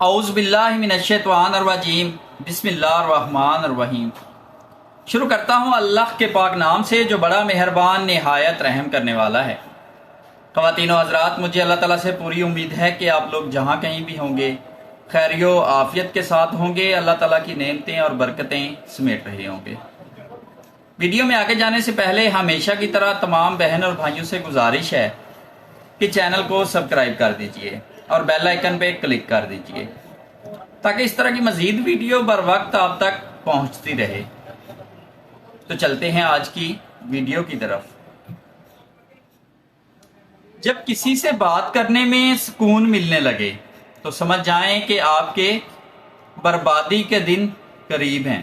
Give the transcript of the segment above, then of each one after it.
اعوذ باللہ من الشیطان الرجیم بسم اللہ الرحمن الرحیم۔ شروع کرتا ہوں اللہ کے پاک نام سے جو بڑا مہربان نہایت رحم کرنے والا ہے۔ خواتین و حضرات، مجھے اللہ تعالیٰ سے پوری امید ہے کہ آپ لوگ جہاں کہیں بھی ہوں گے خیر و عافیت کے ساتھ ہوں گے، اللہ تعالیٰ کی نعمتیں اور برکتیں سمیٹ رہے ہوں گے۔ ویڈیو میں آگے جانے سے پہلے ہمیشہ کی طرح تمام بہن اور بھائیوں سے گزارش ہے کہ چینل کو سبسکرائب کر دیجئے اور بیل آئیکن پہ کلک کر دیجئے تاکہ اس طرح کی مزید ویڈیو بر وقت آپ تک پہنچتی رہے۔ تو چلتے ہیں آج کی ویڈیو کی طرف۔ جب کسی سے بات کرنے میں سکون ملنے لگے تو سمجھ جائیں کہ آپ کے بربادی کے دن قریب ہیں۔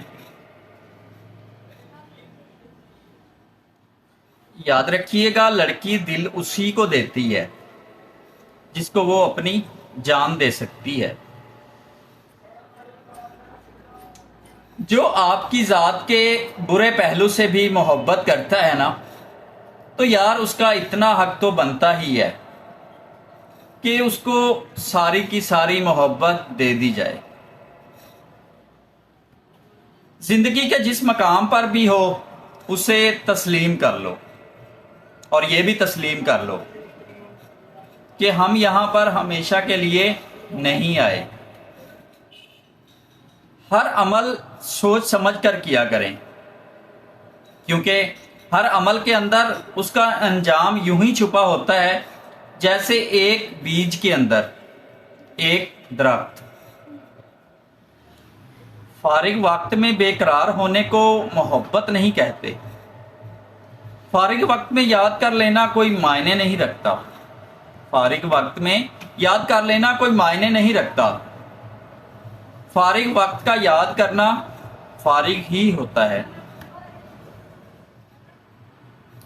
یاد رکھیے گا، لڑکی دل اسی کو دیتی ہے جس کو وہ اپنی جان دے سکتی ہے۔ جو آپ کی ذات کے برے پہلو سے بھی محبت کرتا ہے نا، تو یار اس کا اتنا حق تو بنتا ہی ہے کہ اس کو ساری کی ساری محبت دے دی جائے۔ زندگی کے جس مقام پر بھی ہو اسے تسلیم کر لو، اور یہ بھی تسلیم کر لو کہ ہم یہاں پر ہمیشہ کے لیے نہیں آئے۔ ہر عمل سوچ سمجھ کر کیا کریں، کیونکہ ہر عمل کے اندر اس کا انجام یوں ہی چھپا ہوتا ہے جیسے ایک بیج کے اندر ایک درخت۔ فارغ وقت میں بے قرار ہونے کو محبت نہیں کہتے۔ فارغ وقت میں یاد کر لینا کوئی معنی نہیں رکھتا۔ فارغ وقت میں یاد کر لینا کوئی معنی نہیں رکھتا۔ فارغ وقت کا یاد کرنا فارغ ہی ہوتا ہے۔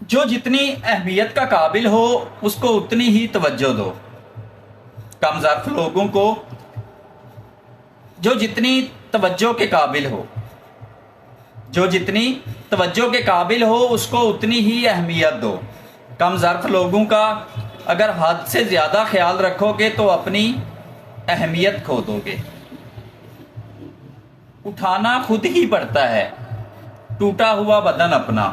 جو جتنی اہمیت کا قابل ہو اس کو اتنی ہی توجہ دو۔ کم ظرف لوگوں کو جو جتنی توجہ کے قابل ہو، جو جتنی توجہ کے قابل ہو اس کو اتنی ہی اہمیت دو۔ کم ظرف لوگوں کا اگر حد سے زیادہ خیال رکھو گے تو اپنی اہمیت کھو دو گے۔ اٹھانا خود ہی پڑتا ہے ٹوٹا ہوا بدن اپنا،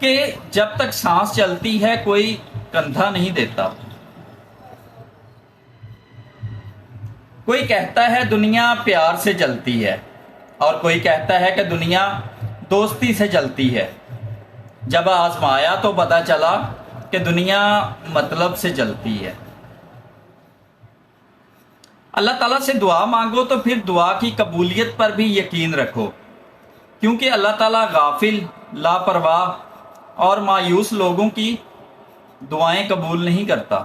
کہ جب تک سانس چلتی ہے کوئی کندھا نہیں دیتا۔ کوئی کہتا ہے دنیا پیار سے چلتی ہے، اور کوئی کہتا ہے کہ دنیا دوستی سے چلتی ہے۔ جب آزمایا تو پتہ چلا کہ دنیا مطلب سے چلتی ہے۔ اللہ تعالیٰ سے دعا مانگو تو پھر دعا کی قبولیت پر بھی یقین رکھو، کیونکہ اللہ تعالیٰ غافل، لاپرواہ اور مایوس لوگوں کی دعائیں قبول نہیں کرتا۔